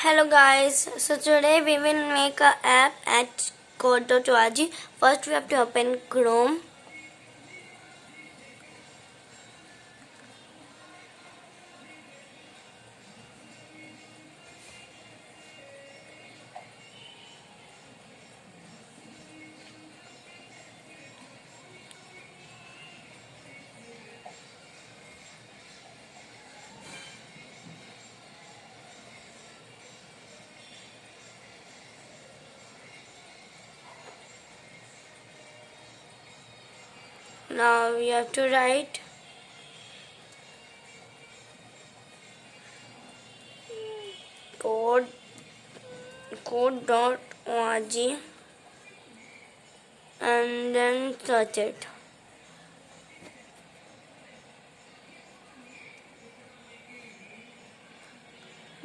Hello guys, so today we will make a app at code.org. First we have to open Chrome. Now we have to write code.org and then search it.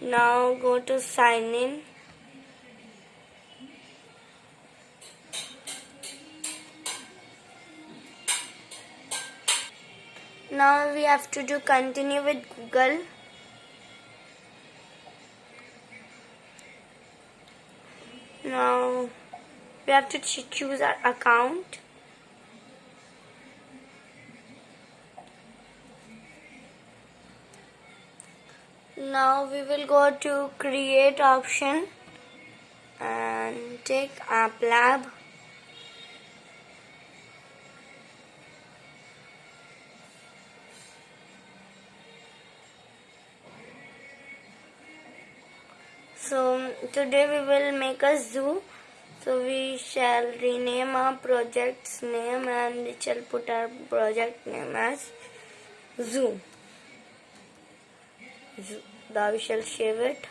Now go to sign in. Now we have to do continue with Google. Now we have to choose our account. Now we will go to create option and take App Lab. So today we will make a zoo. So we shall rename our project's name and we shall put our project name as zoo. Now we shall save it.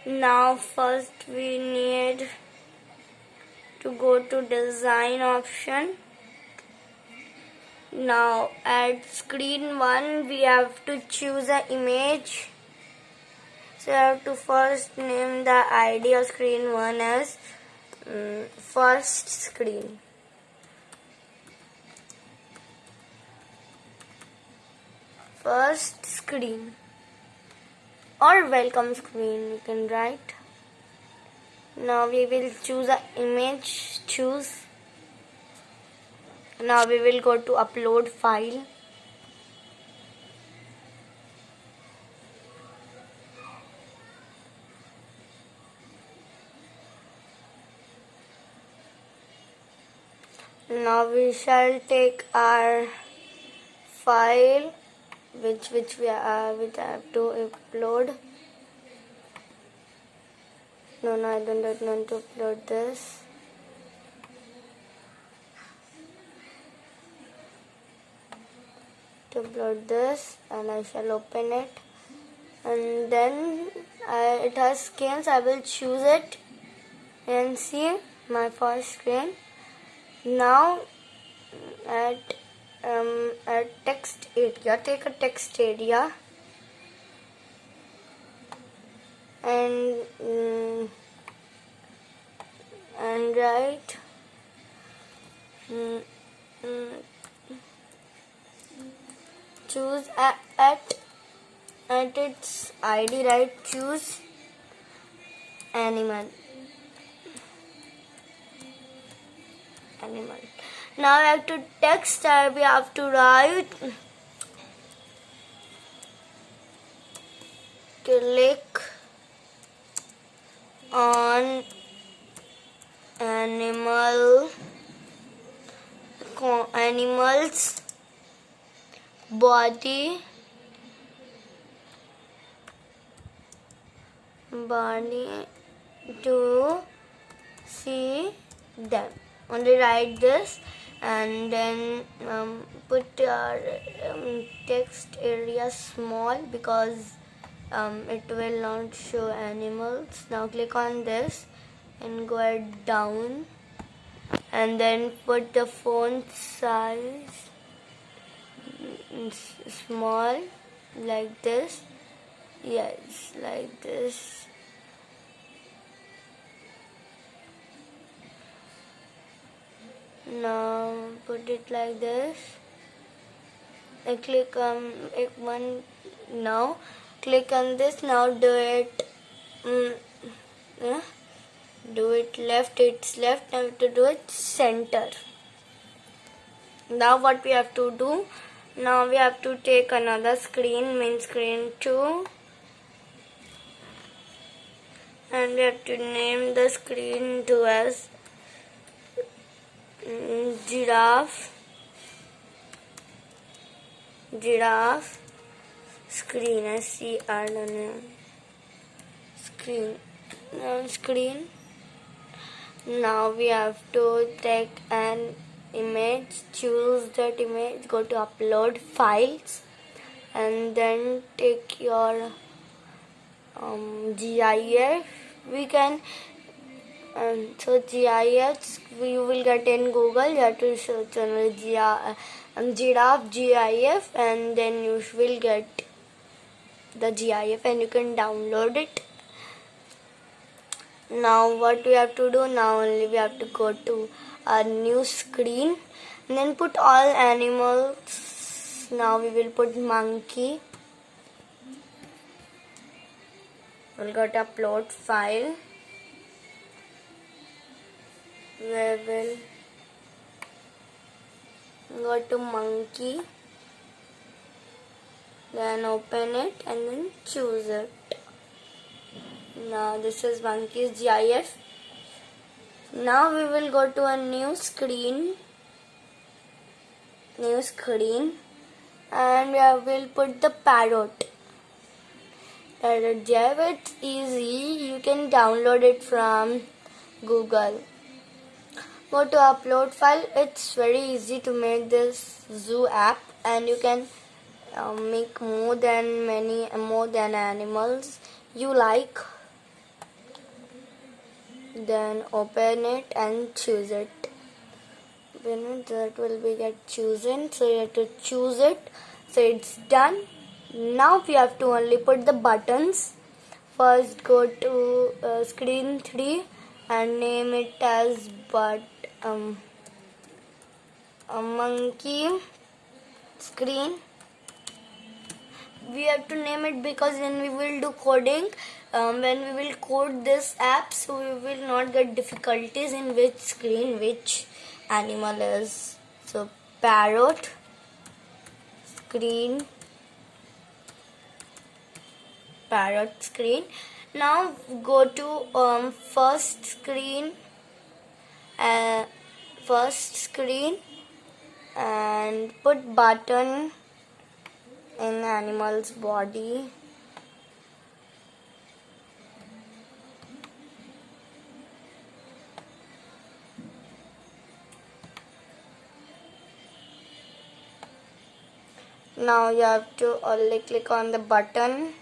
Now first we need to go to design option. Now at screen 1 we have to choose an image. So I have to first name the ID of screen 1 as first screen. First screen or welcome screen you can write. Now we will choose an image. Now we will go to upload file. Now we shall take our file which we have to upload. No, I don't want to upload this. To upload this, and I shall open it, and then it has screens. I will choose it and see my first screen. Now at text area, take a text area and write choose at its ID, right? Choose animal. Now we have to text and we have to write click on animal's body to see them. Only write this and then put your text area small because it will not show animals. Now click on this and go down and then put the font size small like this. Yes, like this. Now put it like this click one. Now click on this. Now do it. Do it left. It's left. Now to do it center. Now what we have to do? Now we have to take another screen, main screen 2, and we have to name the screen 2 as giraffe screen, screen. Now we have to take an image, choose that image, go to upload files, and then take your GIF. We can so GIFs you will get in Google. You have to search on giraffe GIF, and then you will get the GIF and you can download it. Now what we have to do? Now only we have to go to a new screen and then put all animals. Now we will put monkey. We'll go to upload file. We will go to monkey, then open it and then choose it. Now this is monkey's GIF. Now we will go to a new screen, and we will put the parrot. Parrot GIF. It's easy. You can download it from Google. Go to upload file. It's very easy to make this zoo app, and you can make more than animals you like. Then open it and choose it. That will be get chosen. So you have to choose it. So it's done. Now we have to only put the buttons. First go to screen 3 and name it as a monkey screen. We have to name it because when we will do coding, when we will code this app, so we will not get difficulties in which screen which animal is. So parrot screen. Now go to first screen and put button in animal's body. Now you have to only click on the button.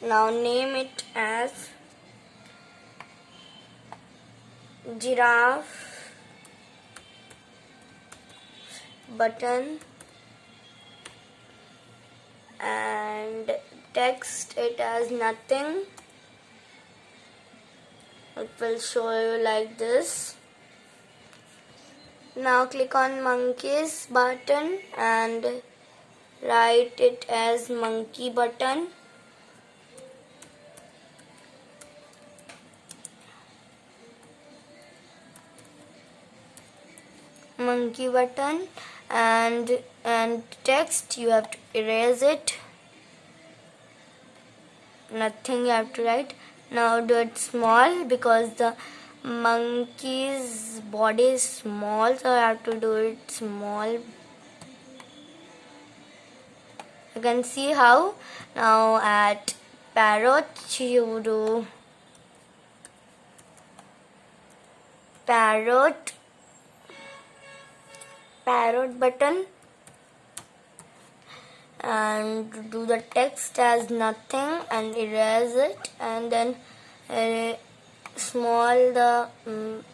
Now name it as giraffe button and text it as nothing. It will show you like this. Now click on monkey's button and write it as monkey button. Monkey button and text you have to erase it. Nothing you have to write. Now do it small because the monkey's body is small, so I have to do it small. You can see how. Now at parrot you do parrot button and do the text as nothing and erase it, and then small the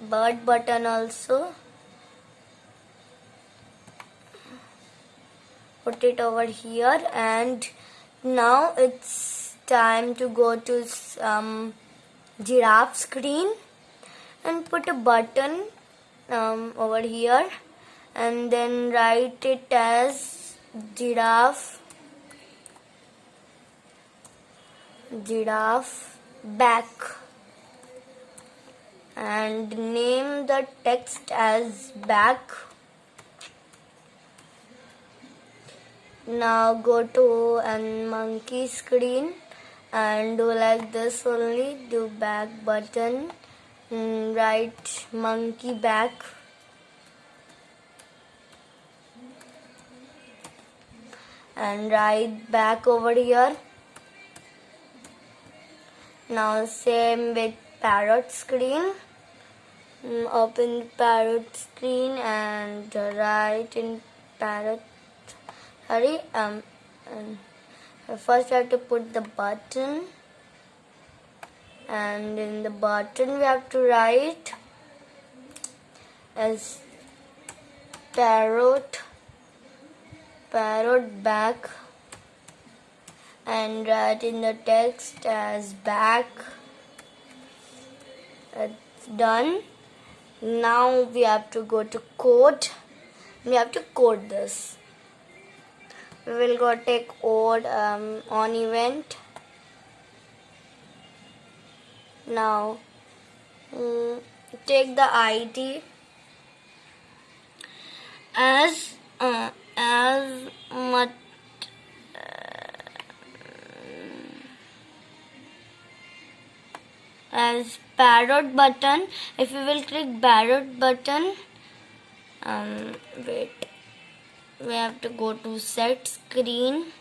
bird button also. Put it over here, and now it's time to go to giraffe screen and put a button over here and then write it as giraffe back, and name the text as back. Now go to monkey screen and do like this only, do back button, write monkey back, and write back over here. Now same with parrot screen. Open parrot screen and write in parrot. And first we have to put the button, and in the button we have to write as parrot back, and write in the text as back. It's done. Now we have to go to code. We have to code this. We will go take code on event. Now take the ID as parrot button. If you will click parrot button, wait, we have to go to set screen.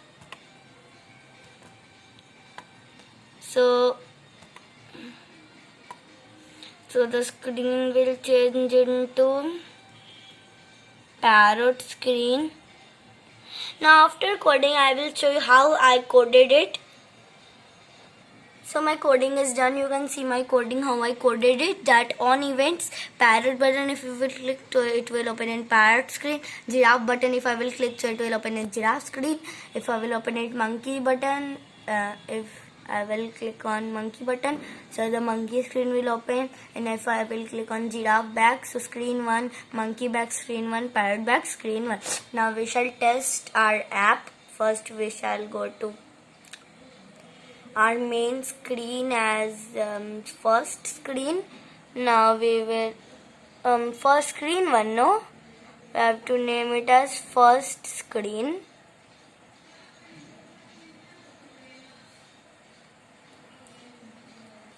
So the screen will change into parrot screen. Now after coding, I will show you how I coded it. So my coding is done. You can see my coding, how I coded it. That on events, parrot button, if you will click to it will open in parrot screen. Giraffe button, if I will click so it will open in giraffe screen. If I will open it monkey button, if I will click on monkey button, so the monkey screen will open. And if I will click on giraffe back, so screen 1, monkey back screen 1, parrot back screen 1. Now we shall test our app. First we shall go to our main screen as first screen. Now we will first screen 1, no? We have to name it as first screen.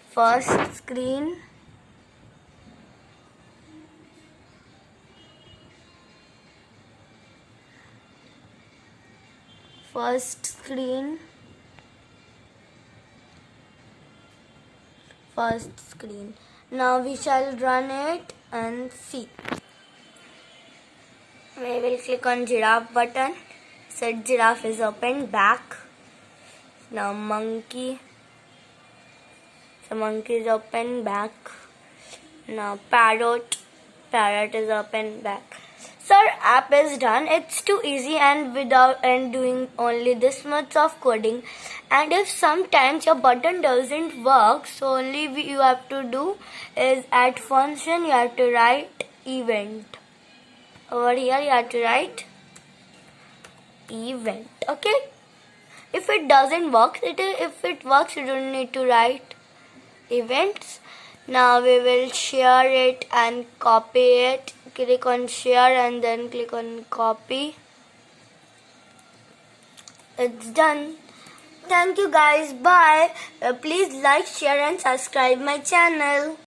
First screen. First screen. First screen. Now we shall run it and see. We will click on giraffe button. Set giraffe is open back. Now monkey. So monkey is open back. Now parrot is open back. So our app is done. It's too easy and doing only this much of coding. And if sometimes your button doesn't work, so only you have to do is at function you have to write event. Over here you have to write event. Okay. If it doesn't work, if it works, you don't need to write events. Now we will share it and copy it. Click on share and then click on copy. It's done. Thank you guys. Bye. Please like, share and subscribe my channel.